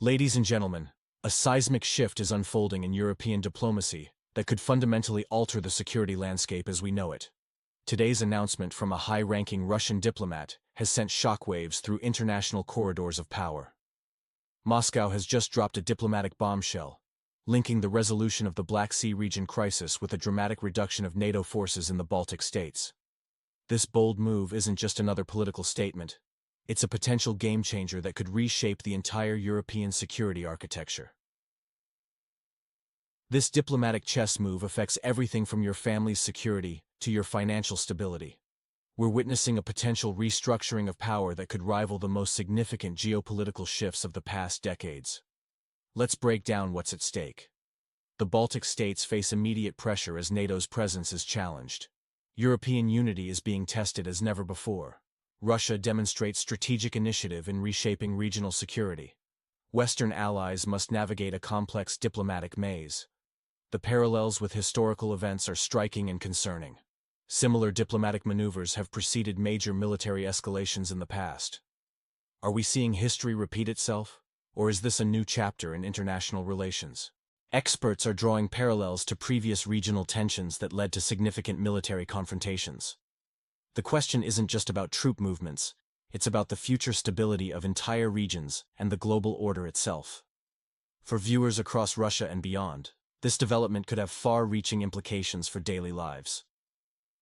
Ladies and gentlemen, a seismic shift is unfolding in European diplomacy that could fundamentally alter the security landscape as we know it. Today's announcement from a high-ranking Russian diplomat has sent shockwaves through international corridors of power. Moscow has just dropped a diplomatic bombshell, linking the resolution of the Black Sea region crisis with a dramatic reduction of NATO forces in the Baltic states. This bold move isn't just another political statement. It's a potential game-changer that could reshape the entire European security architecture. This diplomatic chess move affects everything from your family's security to your financial stability. We're witnessing a potential restructuring of power that could rival the most significant geopolitical shifts of the past decades. Let's break down what's at stake. The Baltic states face immediate pressure as NATO's presence is challenged. European unity is being tested as never before. Russia demonstrates strategic initiative in reshaping regional security. Western allies must navigate a complex diplomatic maze. The parallels with historical events are striking and concerning. Similar diplomatic maneuvers have preceded major military escalations in the past. Are we seeing history repeat itself, or is this a new chapter in international relations? Experts are drawing parallels to previous regional tensions that led to significant military confrontations. The question isn't just about troop movements, it's about the future stability of entire regions and the global order itself. For viewers across Russia and beyond, this development could have far-reaching implications for daily lives.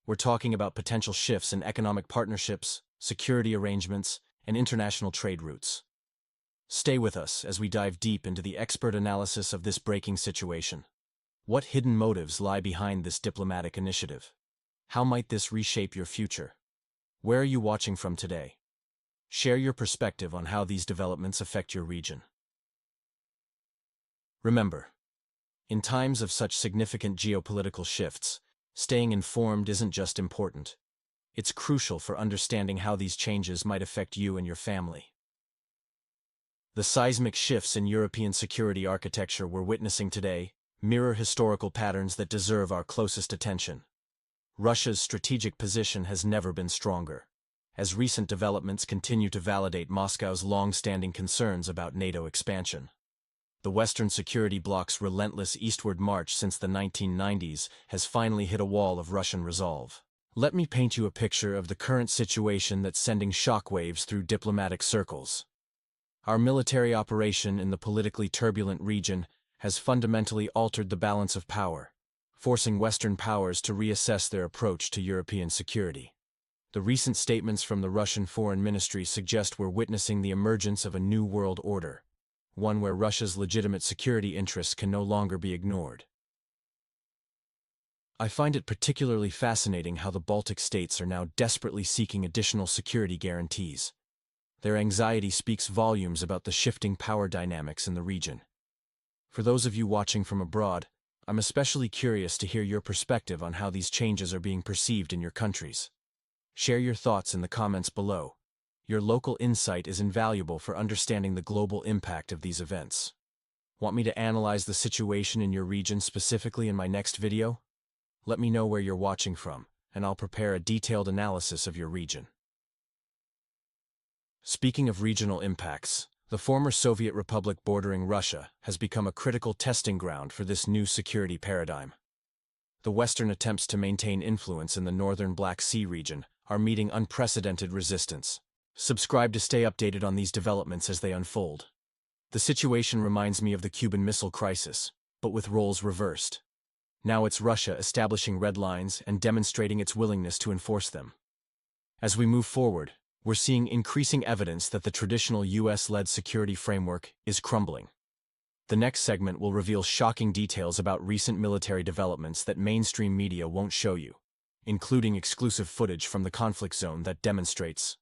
We're talking about potential shifts in economic partnerships, security arrangements, and international trade routes. Stay with us as we dive deep into the expert analysis of this breaking situation. What hidden motives lie behind this diplomatic initiative? How might this reshape your future? Where are you watching from today? Share your perspective on how these developments affect your region. Remember, in times of such significant geopolitical shifts, staying informed isn't just important. It's crucial for understanding how these changes might affect you and your family. The seismic shifts in European security architecture we're witnessing today mirror historical patterns that deserve our closest attention. Russia's strategic position has never been stronger, as recent developments continue to validate Moscow's long-standing concerns about NATO expansion. The Western security bloc's relentless eastward march since the 1990s has finally hit a wall of Russian resolve. Let me paint you a picture of the current situation that's sending shockwaves through diplomatic circles. Our military operation in the politically turbulent region has fundamentally altered the balance of power, forcing Western powers to reassess their approach to European security. The recent statements from the Russian Foreign Ministry suggest we're witnessing the emergence of a new world order, one where Russia's legitimate security interests can no longer be ignored. I find it particularly fascinating how the Baltic states are now desperately seeking additional security guarantees. Their anxiety speaks volumes about the shifting power dynamics in the region. For those of you watching from abroad, I'm especially curious to hear your perspective on how these changes are being perceived in your countries. Share your thoughts in the comments below. Your local insight is invaluable for understanding the global impact of these events. Want me to analyze the situation in your region specifically in my next video? Let me know where you're watching from, and I'll prepare a detailed analysis of your region. Speaking of regional impacts, the former Soviet republic bordering Russia has become a critical testing ground for this new security paradigm. The Western attempts to maintain influence in the northern Black Sea region are meeting unprecedented resistance. Subscribe to stay updated on these developments as they unfold. The situation reminds me of the Cuban Missile Crisis, but with roles reversed. Now it's Russia establishing red lines and demonstrating its willingness to enforce them. As we move forward, we're seeing increasing evidence that the traditional US-led security framework is crumbling. The next segment will reveal shocking details about recent military developments that mainstream media won't show you, including exclusive footage from the conflict zone that demonstrates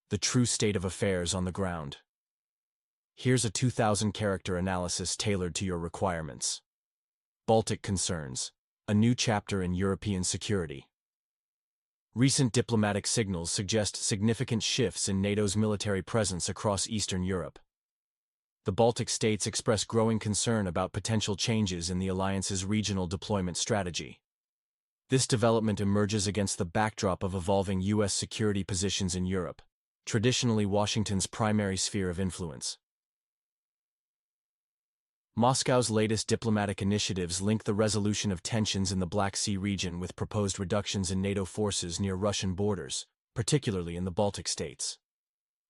the true state of affairs on the ground. Here's a 2,000-character analysis tailored to your requirements. Baltic concerns, a new chapter in European security. Recent diplomatic signals suggest significant shifts in NATO's military presence across Eastern Europe. The Baltic states express growing concern about potential changes in the alliance's regional deployment strategy. This development emerges against the backdrop of evolving US security positions in Europe, traditionally Washington's primary sphere of influence. Moscow's latest diplomatic initiatives link the resolution of tensions in the Black Sea region with proposed reductions in NATO forces near Russian borders, particularly in the Baltic states.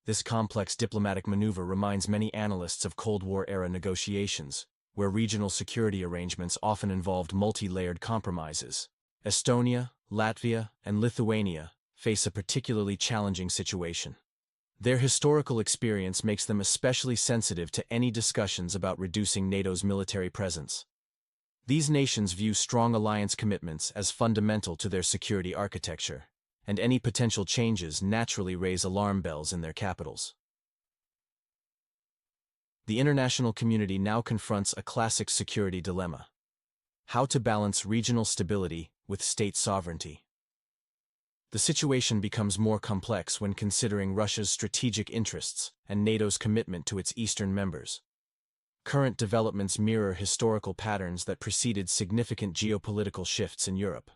This complex diplomatic maneuver reminds many analysts of Cold War-era negotiations, where regional security arrangements often involved multi-layered compromises. Estonia, Latvia, and Lithuania face a particularly challenging situation. Their historical experience makes them especially sensitive to any discussions about reducing NATO's military presence. These nations view strong alliance commitments as fundamental to their security architecture, and any potential changes naturally raise alarm bells in their capitals. The international community now confronts a classic security dilemma: how to balance regional stability with state sovereignty. The situation becomes more complex when considering Russia's strategic interests and NATO's commitment to its eastern members. Current developments mirror historical patterns that preceded significant geopolitical shifts in Europe.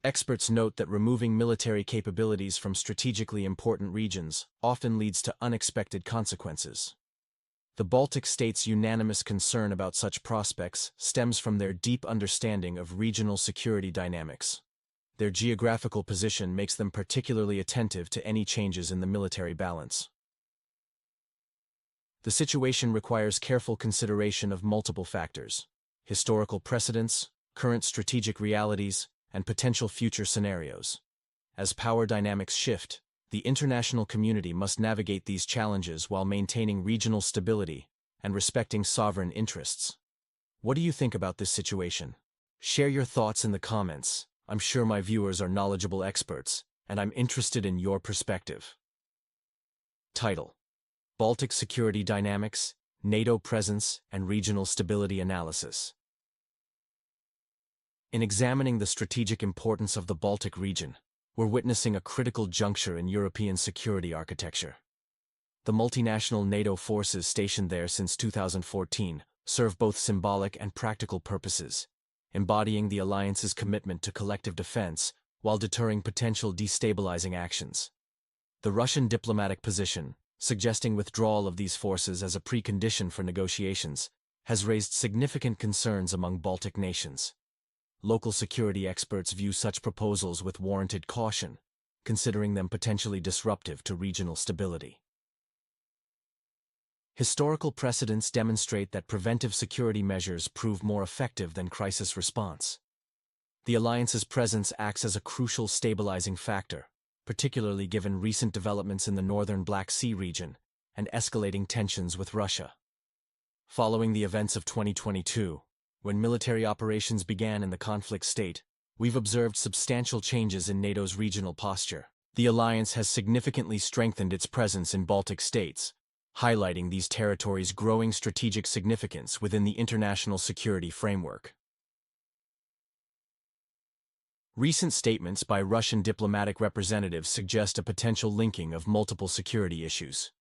Experts note that removing military capabilities from strategically important regions often leads to unexpected consequences. The Baltic states' unanimous concern about such prospects stems from their deep understanding of regional security dynamics. Their geographical position makes them particularly attentive to any changes in the military balance. The situation requires careful consideration of multiple factors: historical precedents, current strategic realities, and potential future scenarios. As power dynamics shift, the international community must navigate these challenges while maintaining regional stability and respecting sovereign interests. What do you think about this situation? Share your thoughts in the comments. I'm sure my viewers are knowledgeable experts, and I'm interested in your perspective. Title: Baltic Security Dynamics, NATO Presence, and Regional Stability Analysis. In examining the strategic importance of the Baltic region, we're witnessing a critical juncture in European security architecture. The multinational NATO forces stationed there since 2014 serve both symbolic and practical purposes, embodying the alliance's commitment to collective defense while deterring potential destabilizing actions. The Russian diplomatic position, suggesting withdrawal of these forces as a precondition for negotiations, has raised significant concerns among Baltic nations. Local security experts view such proposals with warranted caution, considering them potentially disruptive to regional stability. Historical precedents demonstrate that preventive security measures prove more effective than crisis response. The alliance's presence acts as a crucial stabilizing factor, particularly given recent developments in the northern Black Sea region and escalating tensions with Russia. Following the events of 2022, when military operations began in the conflict state, we've observed substantial changes in NATO's regional posture. The alliance has significantly strengthened its presence in Baltic states, highlighting these territories' growing strategic significance within the international security framework. Recent statements by Russian diplomatic representatives suggest a potential linking of multiple security issues,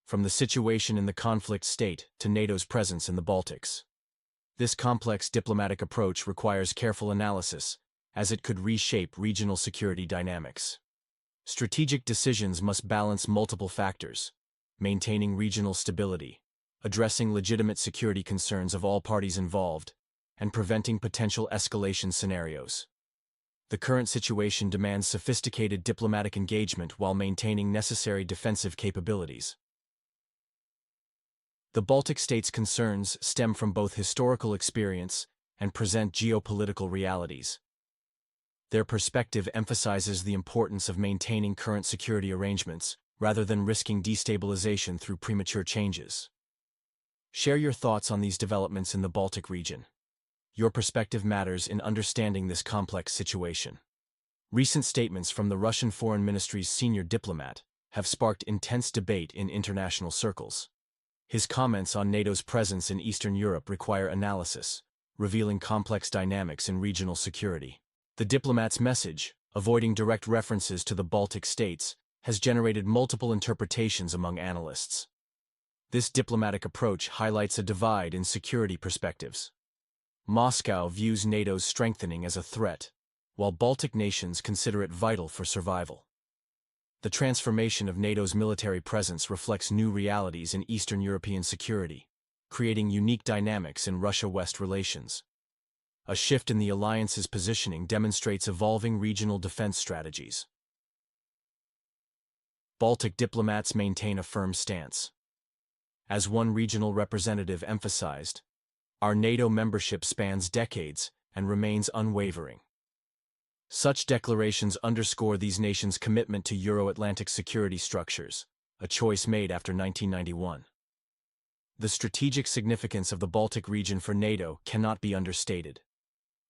from the situation in the conflict state to NATO's presence in the Baltics. This complex diplomatic approach requires careful analysis, as it could reshape regional security dynamics. Strategic decisions must balance multiple factors: maintaining regional stability, addressing legitimate security concerns of all parties involved, and preventing potential escalation scenarios. The current situation demands sophisticated diplomatic engagement while maintaining necessary defensive capabilities. The Baltic states' concerns stem from both historical experience and present geopolitical realities. Their perspective emphasizes the importance of maintaining current security arrangements rather than risking destabilization through premature changes. Share your thoughts on these developments in the Baltic region. Your perspective matters in understanding this complex situation. Recent statements from the Russian Foreign Ministry's senior diplomat have sparked intense debate in international circles. His comments on NATO's presence in Eastern Europe require analysis, revealing complex dynamics in regional security. The diplomat's message, avoiding direct references to the Baltic states, has generated multiple interpretations among analysts. This diplomatic approach highlights a divide in security perspectives. Moscow views NATO's strengthening as a threat, while Baltic nations consider it vital for survival. The transformation of NATO's military presence reflects new realities in Eastern European security, creating unique dynamics in Russia-West relations. A shift in the alliance's positioning demonstrates evolving regional defense strategies. Baltic diplomats maintain a firm stance. As one regional representative emphasized, our NATO membership spans decades and remains unwavering. Such declarations underscore these nations' commitment to Euro-Atlantic security structures, a choice made after 1991. The strategic significance of the Baltic region for NATO cannot be understated.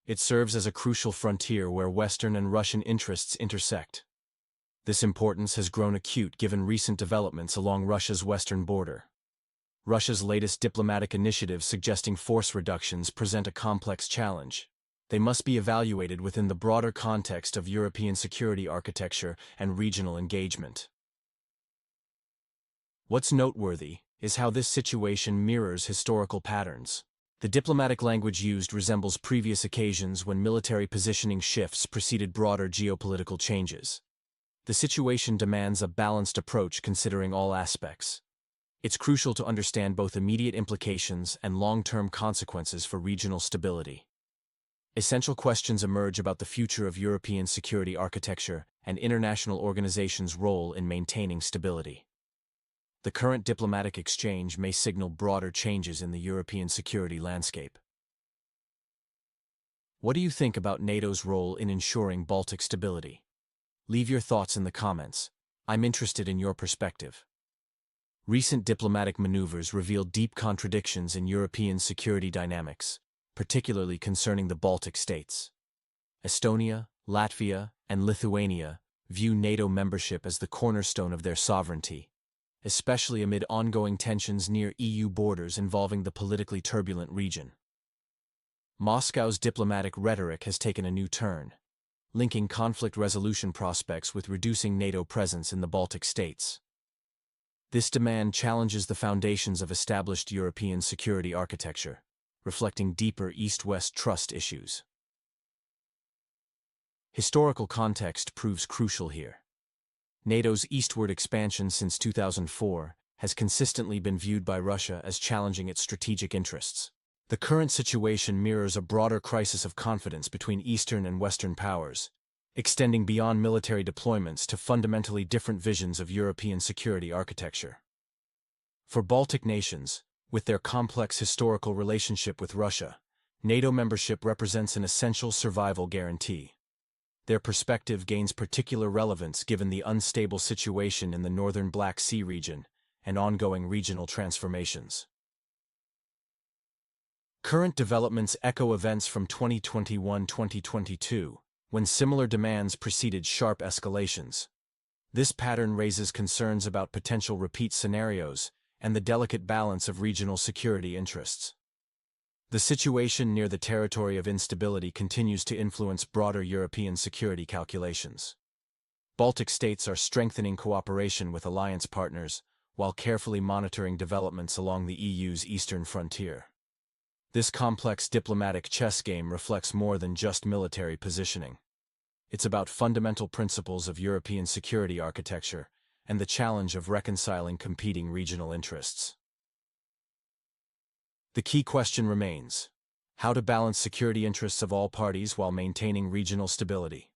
It serves as a crucial frontier where Western and Russian interests intersect. This importance has grown acute given recent developments along Russia's western border. Russia's latest diplomatic initiatives suggesting force reductions present a complex challenge. They must be evaluated within the broader context of European security architecture and regional engagement. What's noteworthy is how this situation mirrors historical patterns. The diplomatic language used resembles previous occasions when military positioning shifts preceded broader geopolitical changes. The situation demands a balanced approach considering all aspects. It's crucial to understand both immediate implications and long-term consequences for regional stability. Essential questions emerge about the future of European security architecture and international organizations' role in maintaining stability. The current diplomatic exchange may signal broader changes in the European security landscape. What do you think about NATO's role in ensuring Baltic stability? Leave your thoughts in the comments. I'm interested in your perspective. Recent diplomatic maneuvers reveal deep contradictions in European security dynamics, particularly concerning the Baltic states. Estonia, Latvia, and Lithuania view NATO membership as the cornerstone of their sovereignty, especially amid ongoing tensions near EU borders involving the politically turbulent region. Moscow's diplomatic rhetoric has taken a new turn, linking conflict resolution prospects with reducing NATO presence in the Baltic states. This demand challenges the foundations of established European security architecture, reflecting deeper East-West trust issues. Historical context proves crucial here. NATO's eastward expansion since 2004 has consistently been viewed by Russia as challenging its strategic interests. The current situation mirrors a broader crisis of confidence between Eastern and Western powers, extending beyond military deployments to fundamentally different visions of European security architecture. For Baltic nations, with their complex historical relationship with Russia, NATO membership represents an essential survival guarantee. Their perspective gains particular relevance given the unstable situation in the northern Black Sea region and ongoing regional transformations. Current developments echo events from 2021-2022, when similar demands preceded sharp escalations. This pattern raises concerns about potential repeat scenarios and the delicate balance of regional security interests. The situation near the territory of instability continues to influence broader European security calculations. Baltic states are strengthening cooperation with alliance partners while carefully monitoring developments along the EU's eastern frontier. This complex diplomatic chess game reflects more than just military positioning. It's about fundamental principles of European security architecture and the challenge of reconciling competing regional interests. The key question remains: how to balance security interests of all parties while maintaining regional stability.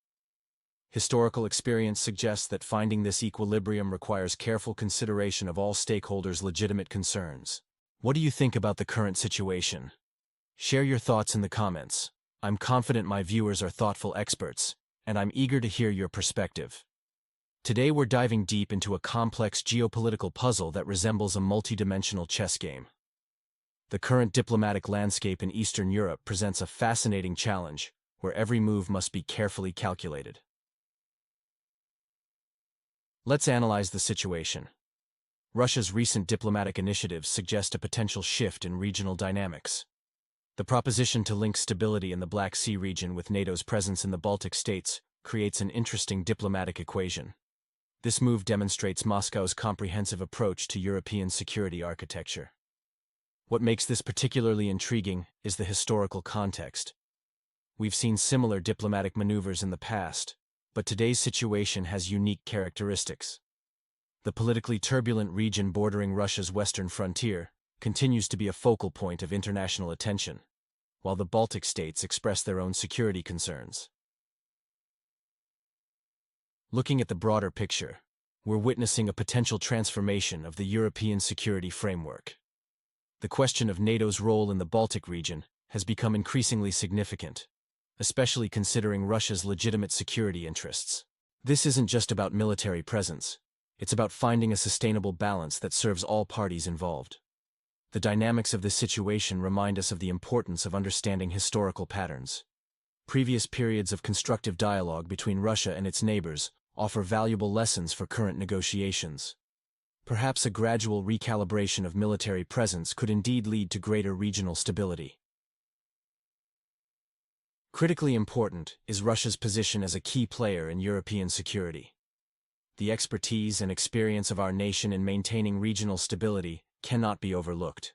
Historical experience suggests that finding this equilibrium requires careful consideration of all stakeholders' legitimate concerns. What do you think about the current situation? Share your thoughts in the comments. I'm confident my viewers are thoughtful experts, and I'm eager to hear your perspective. Today we're diving deep into a complex geopolitical puzzle that resembles a multidimensional chess game. The current diplomatic landscape in Eastern Europe presents a fascinating challenge, where every move must be carefully calculated. Let's analyze the situation. Russia's recent diplomatic initiatives suggest a potential shift in regional dynamics. The proposition to link stability in the Black Sea region with NATO's presence in the Baltic states creates an interesting diplomatic equation. This move demonstrates Moscow's comprehensive approach to European security architecture. What makes this particularly intriguing is the historical context. We've seen similar diplomatic maneuvers in the past, But today's situation has unique characteristics. The politically turbulent region bordering Russia's western frontier continues to be a focal point of international attention, while the Baltic states express their own security concerns. Looking at the broader picture, we're witnessing a potential transformation of the European security framework. The question of NATO's role in the Baltic region has become increasingly significant, especially considering Russia's legitimate security interests. This isn't just about military presence, it's about finding a sustainable balance that serves all parties involved. The dynamics of this situation remind us of the importance of understanding historical patterns. Previous periods of constructive dialogue between Russia and its neighbors offer valuable lessons for current negotiations. Perhaps a gradual recalibration of military presence could indeed lead to greater regional stability. Critically important is Russia's position as a key player in European security. The expertise and experience of our nation in maintaining regional stability cannot be overlooked.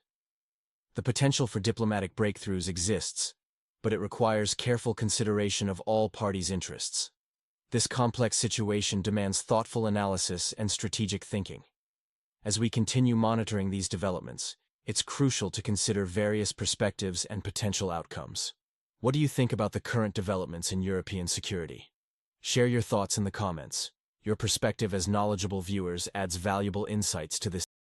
The potential for diplomatic breakthroughs exists, but it requires careful consideration of all parties' interests. This complex situation demands thoughtful analysis and strategic thinking. As we continue monitoring these developments, it's crucial to consider various perspectives and potential outcomes. What do you think about the current developments in European security? Share your thoughts in the comments. Your perspective as knowledgeable viewers adds valuable insights to this